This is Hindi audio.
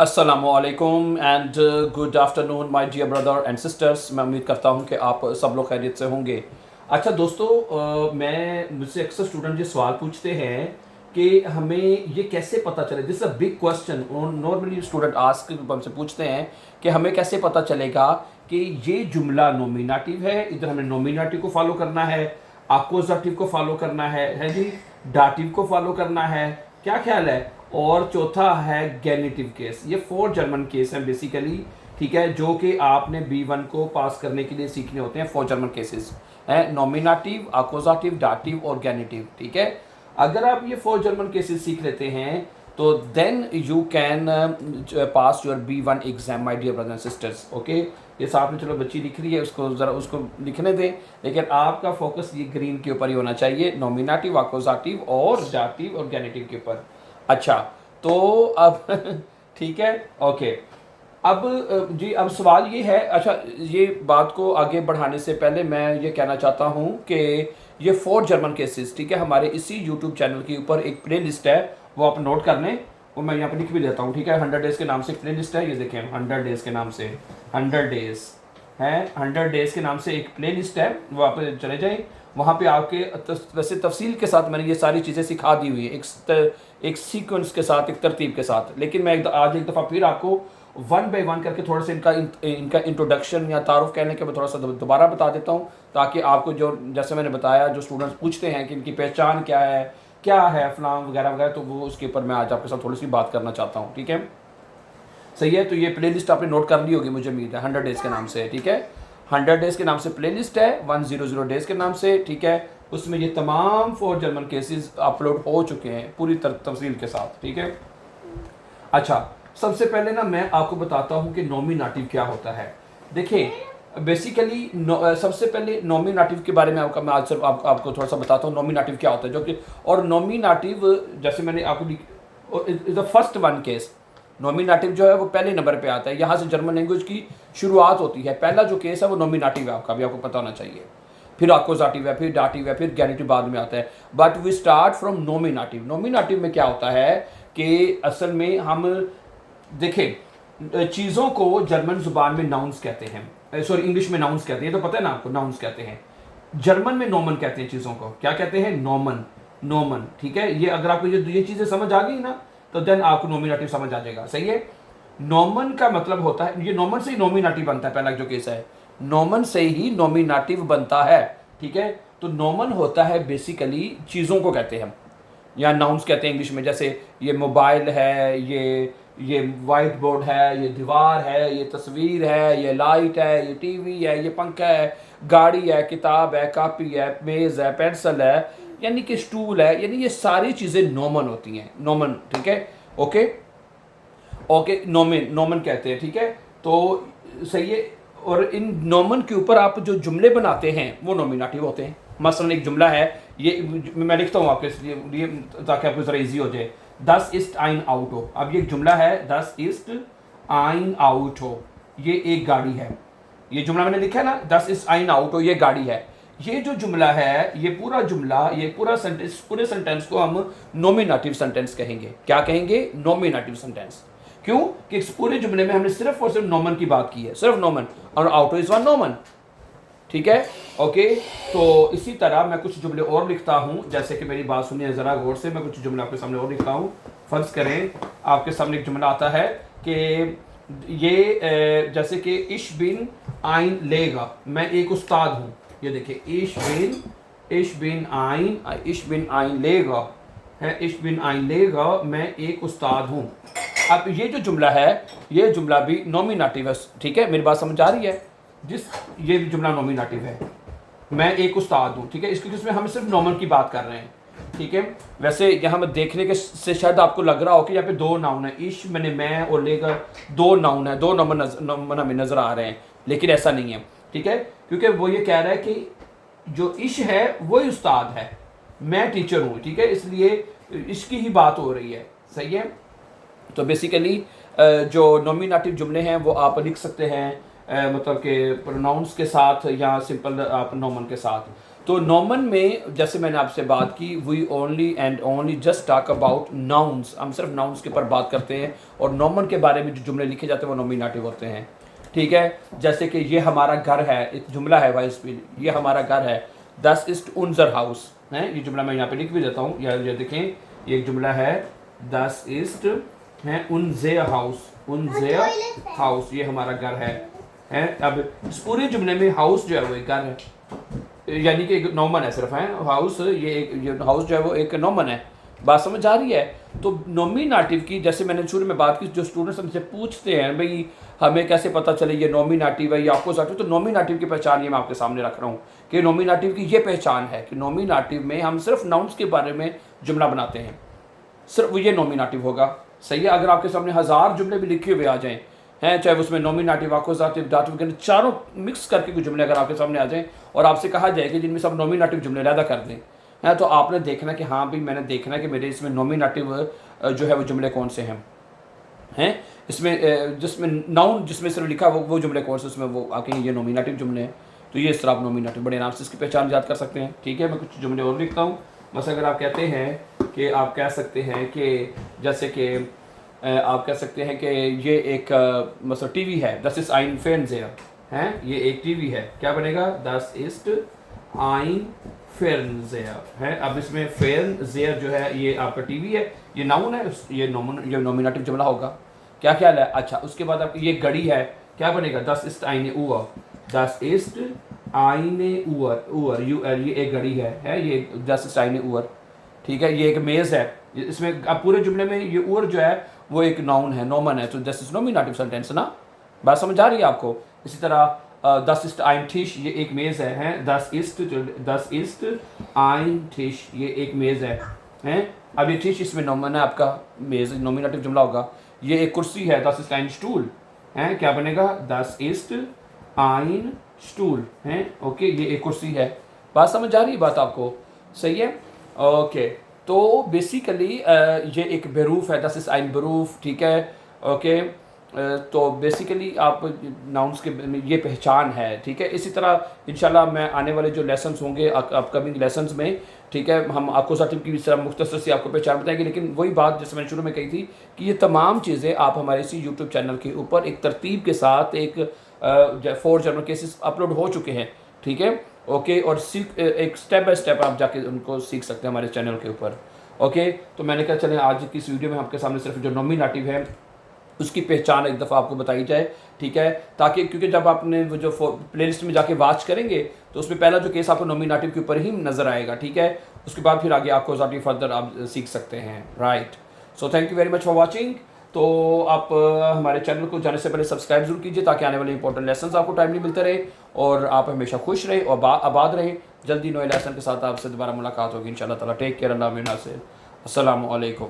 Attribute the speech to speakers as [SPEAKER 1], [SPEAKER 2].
[SPEAKER 1] अस्सलामुअलैकुम and good afternoon my dear brother and sisters. मैं उम्मीद करता हूं कि आप सब लोग खैरियत से होंगे। अच्छा दोस्तों, मैं मुझसे अक्सर स्टूडेंट ये सवाल पूछते हैं कि हमें ये कैसे पता चले। This a big question. Normally student ask हमसे पूछते हैं कि हमें कैसे पता चलेगा कि ये जुमला नोमिनेटिव है, इधर हमें नोमिनेटिव को फॉलो करना है, अक्यूजेटिव को फॉलो करना है जी, डाटिव को फॉलो करना है, क्या ख्याल है। और चौथा है गेनिटिव केस। ये 4 जर्मन केस हैं बेसिकली, ठीक है, जो कि आपने B1 को पास करने के लिए सीखने होते हैं। 4 जर्मन केसेस हैं, नॉमिनेटिव, अक्यूजेटिव, डाटिव और गेनिटिव, ठीक है। अगर आप ये 4 जर्मन केसेस सीख लेते हैं तो then you can pass your B1 exam my dear brothers and sisters. Okay, ये साथ में चलो बच्ची लिख रही है, उसको ज़रा उसको लिखने दें, लेकिन आपका फोकस ये ग्रीन के ऊपर ही होना चाहिए, नॉमिनेटिव, अक्यूजेटिव और डाटिव और गेनिटिव के ऊपर। अच्छा, तो अब ठीक है, ओके। अब जी, अब सवाल ये है। अच्छा, ये बात को आगे बढ़ाने से पहले मैं ये कहना चाहता हूँ कि ये 4 जर्मन केसेस, ठीक है, हमारे इसी यूट्यूब चैनल के ऊपर एक प्ले लिस्ट है, वो आप नोट कर लें, वो मैं यहाँ पर लिख भी देता हूँ, ठीक है। 100 डेज़ के नाम से एक प्ले लिस्ट है, ये देखें, 100 डेज़ के नाम से, 100 डेज़ है, 100 डेज़ के नाम से एक प्ले लिस्ट है, वो आप चले जाएं, वहाँ पे आपके वैसे तफसील के साथ मैंने ये सारी चीज़ें सिखा दी हुई है, एक सीक्वेंस के साथ, एक तरतीब के साथ। लेकिन मैं आज एक दफ़ा फिर आपको 1 बाय 1 करके थोड़ा सा इनका इंट्रोडक्शन या तारुफ कहने के मैं थोड़ा सा दोबारा बता देता हूँ, ताकि आपको जो, जैसे मैंने बताया, जो स्टूडेंट्स पूछते हैं कि इनकी पहचान क्या है फलां वगैरह वगैरह, तो वो उसके ऊपर मैं आज आपके साथ थोड़ी सी बात करना चाहता हूँ, ठीक है। सही है, तो ये प्ले लिस्ट आपने नोट कर ली होगी, मुझे उम्मीद है, 100 डेज़ के नाम से, ठीक है। 100 डेज़ के नाम से प्ले लिस्ट है, 100 डेज़ के नाम से, ठीक है। उसमें ये तमाम 4 जर्मन केसेस अपलोड हो चुके हैं पूरी तफसील के साथ, ठीक है। अच्छा, सबसे पहले ना मैं आपको बताता हूँ कि नॉमिनेटिव क्या होता है। देखिए, बेसिकली सबसे पहले नॉमिनेटिव के बारे में मैं आज सिर्फ आपको थोड़ा सा बताता हूँ नॉमिनेटिव क्या होता है, जो कि, और नॉमिनेटिव जैसे मैंने आपको is the first one case. Nominative जो है वो पहले नंबर पे आता है, यहाँ से जर्मन लैंग्वेज की शुरुआत होती है। पहला जो केस है वो नॉमिनेटिव है, आपका भी आपको पता होना चाहिए, फिर अक्यूजेटिव है, फिर डाटिव है, फिर गेनिटिव बाद में आता है। But we start from nominative. Nominative में क्या होता है कि असल में हम देखें, चीज़ों को जर्मन जुबान में नाउन्स कहते हैं, सॉरी इंग्लिश में नाउन्स कहते हैं, तो पता है ना आपको, नाउन्स कहते हैं। जर्मन में नोमन कहते हैं चीज़ों को, क्या कहते हैं, नोमन, नोमन, ठीक है। ये अगर आपको ये चीज़ें समझ आ गई ना, तो देन आपको नॉमिनेटिव समझ आ जाएगा, सही है। नोमन का मतलब होता है, ये नोमन से ही नॉमिनेटिव बनता है, पहला जो केस है, नोमन से ही नॉमिनेटिव बनता है, ठीक है। तो नोमन होता है बेसिकली चीज़ों को कहते हैं, या नाउन्स कहते हैं इंग्लिश में। जैसे ये मोबाइल है, ये वाइट बोर्ड है, ये दीवार है, ये तस्वीर है, ये लाइट है, ये टीवी है, ये पंखा है, गाड़ी है, किताब है, कापी है, मेज़ है, पेंसिल है, यानी कि स्टूल है, यानी ये सारी चीज़ें नोमन होती हैं, नोमन, ठीक है। ओके ओके, नोमन कहते हैं, ठीक है। तो सही है। और इन नोमन के ऊपर आप जो जुमले बनाते हैं वो नॉमिनेटिव होते हैं। मसलन एक जुमला है, ये मैं लिखता हूँ आपके लिए ताकि आपको ज़रा इजी हो जाए। 10 ist ein Auto। अब ये एक जुमला है, 10 ist ein Auto, ये एक गाड़ी है। ये जुमला मैंने लिखा है ना, 10 ist ein Auto, ये गाड़ी है। ये जो जुमला है, ये पूरा जुमला, ये पूरा सेंटेंस, पूरे सेंटेंस को हम नॉमिनेटिव सेंटेंस कहेंगे। क्या कहेंगे? Nominative sentence. क्यों? कि इस पूरे जुमले में हमने सिर्फ और सिर्फ नॉमन की बात की है, सिर्फ नॉमन, और आउटो इज वन नॉमन, ठीक है। ओके, तो इसी तरह मैं कुछ जुमले और लिखता हूं, जैसे कि मेरी बात सुनिए जरा गौर से, मैं कुछ जुमले आपके सामने और लिखता हूं। फर्ज करें आपके सामने एक जुमला आता है कि ये जैसे कि इश बिन आइन लेगा, मैं एक उस्ताद हूं। ये देखिए, इश बिन आइन लेगा है, इश बिन आइन लेगा, मैं एक उस्ताद हूं। अब ये जो जुमला है, ये जुमला भी नॉमिनेटिव है, ठीक है, मेरी बात समझ आ रही है। ये जुमला नॉमिनेटिव है, मैं एक उस्ताद हूँ, ठीक है। इसमें हम सिर्फ नॉमन की बात कर रहे हैं, ठीक है। वैसे यहाँ में देखने के से शायद आपको लग रहा हो कि यहाँ पे 2 नाउन है, इश मैंने मैं और लेकर 2 नाउन है, 2 नॉमन हमें नजर आ रहे हैं, लेकिन ऐसा नहीं है, ठीक है। क्योंकि वो ये कह रहा है कि जो इश है वही उस्ताद है, मैं टीचर हूँ, ठीक है, इसलिए इसकी ही बात हो रही है, सही है। तो बेसिकली जो नॉमिनेटिव जुमले हैं वो आप लिख सकते हैं, मतलब कि प्रोनाउंस के साथ या सिंपल आप नॉमन के साथ। तो नॉर्मन में जैसे मैंने आपसे बात की, we only and only just talk about nouns, हम सिर्फ नाउन्स के ऊपर बात करते हैं, और नॉर्मन के बारे में जो जुमले लिखे जाते हैं वो नॉमिनेटिव होते हैं, ठीक है। जैसे कि ये हमारा घर है, एक जुमला है वाइस भी, ये हमारा घर है, दस इस्ट उनजर हाउस है, ये जुमला मैं यहाँ पे लिख भी देता हूँ, ये देखें, ये एक जुमला है, दस इस्ट है उनजेर हाउस, उनजेर हाउस, ये हमारा घर है। अब इस पूरे जुमले में हाउस जो है वो एक घर है, यानी कि एक नॉमन है सिर्फ, है हाउस, ये हाउस जो है वो एक नॉमन है। बात समझ आ रही है? तो नॉमिनेटिव की, जैसे मैंने शुरू में बात की, जो स्टूडेंट्स हमसे पूछते हैं भाई हमें कैसे पता चले ये नॉमिनेटिव है या अपोजिटिव, तो नॉमिनेटिव की पहचान ये मैं आपके सामने रख रहा हूँ कि नॉमिनेटिव की ये पहचान है कि नॉमिनेटिव में हम सिर्फ नाउन्स के बारे में जुमला बनाते हैं, सिर्फ ये नॉमिनेटिव होगा। सही है? अगर आपके सामने 1000 जुमले भी लिखे हुए आ जाएं, हैं, चाहे उसमें नॉमिनेटिव, अक्यूजेटिव, दाटिव के चारों मिक्स करके कुछ जुमले अगर आपके सामने आ जाएं और आपसे कहा जाए कि जिनमें सब नॉमिनेटिव जुमले लैदा कर दें, हैं, तो आपने देखना कि हाँ भाई मैंने देखना कि मेरे इसमें नॉमिनेटिव जो है वो जुमले कौन से हैं इसमें, जिसमें नाउन जिसमें सिर्फ लिखा वो जुमले कौन से, उसमें वो आके ये नॉमिनेटिव जुमले हैं। तो ये इस तरह आप नॉमिनेटिव बड़े आराम से इसकी पहचान याद कर सकते हैं, ठीक है। मैं कुछ जुमले और लिखता हूँ, बस अगर आप कहते हैं कि आप कह सकते हैं कि जैसे कि आप कह सकते हैं कि ये एक मतलब टीवी है, दस इस आइन फेर्नज़ेयर हैं, ये एक टीवी है, क्या बनेगा, दस इस्ट आइन फेर्नज़ेयर है। अब इसमें फेर्नज़ेयर जो है ये आपका टीवी है, ये नाउन है, ये नॉमिनेटिव जुमला होगा। क्या ख्याल है? अच्छा, उसके बाद आपकी ये घड़ी है, क्या बनेगा, दस इस्ट आइने ऊअर, दस इस्ट आइने ऊअर, ऊअर यू एल, ये एक घड़ी है ये दस इस्ट आइने ऊअर, ठीक है। ये एक मेज़ है, इसमें अब पूरे जुमले में ये ऊअर जो है वो एक नाउन है, नॉमन है, तो दस इज नॉमिनेटिव सेंटेंस ना। बात समझ आ रही है आपको? इसी तरह दस इस्ट आइन टिश, ये एक मेज़ है, दस इस्ट आइन टिश, ये एक मेज़ है। अब ये टिश इसमें नॉमन है, आपका मेज़ नॉमिनेटिव जुमला होगा। ये एक कुर्सी है, दस इस्ट आइन स्टूल है, क्या बनेगा, दस इस्ट आइन स्टूल है, ओके, ये एक कुर्सी है। बात समझ आ रही है बात आपको? सही है, ओके। तो बेसिकली ये एक बेरूफ है, दस इस आइन बेरूफ, ठीक है, ओके। तो बेसिकली आप नाउन्स के ये पहचान है, ठीक है। इसी तरह इंशाल्लाह मैं आने वाले जो लेसन्स होंगे अपकमिंग लेसन्स में, ठीक है, हम अक्यूजेटिव की इस तरह मुख्तसर से आपको पहचान बताएंगे। लेकिन वही बात जैसे मैंने शुरू में कही थी कि ये तमाम चीज़ें आप हमारे इसी यूट्यूब चैनल के ऊपर एक तरतीब के साथ एक 4 जर्नल केसेस अपलोड हो चुके हैं, ठीक है, ओके। और एक स्टेप बाय स्टेप आप जाके उनको सीख सकते हैं हमारे चैनल के ऊपर, ओके। तो मैंने कहा चलें आज की इस वीडियो में आपके सामने सिर्फ जो नॉमिनेटिव है उसकी पहचान एक दफ़ा आपको बताई जाए, ठीक है, ताकि क्योंकि जब आपने वो जो प्लेलिस्ट में जाके वॉच करेंगे तो उसमें पहला जो केस आपको नॉमिनेटिव के ऊपर ही नज़र आएगा, ठीक है। उसके बाद फिर आगे आपको ज़्यादा फर्दर आप सीख सकते हैं, right. So thank you very much for watching. तो आप हमारे चैनल को जाने से पहले सब्सक्राइब जरूर कीजिए ताकि आने वाले इंपॉर्टेंट लेसन्स आपको टाइमली मिलते रहे और आप हमेशा खुश रहे और आबाद रहें। जल्दी नए लेसन के साथ आपसे दोबारा मुलाकात होगी इंशाल्लाह ताला। टेक केयर, अल्लाह नासिर, अस्सलामु अलैकुम।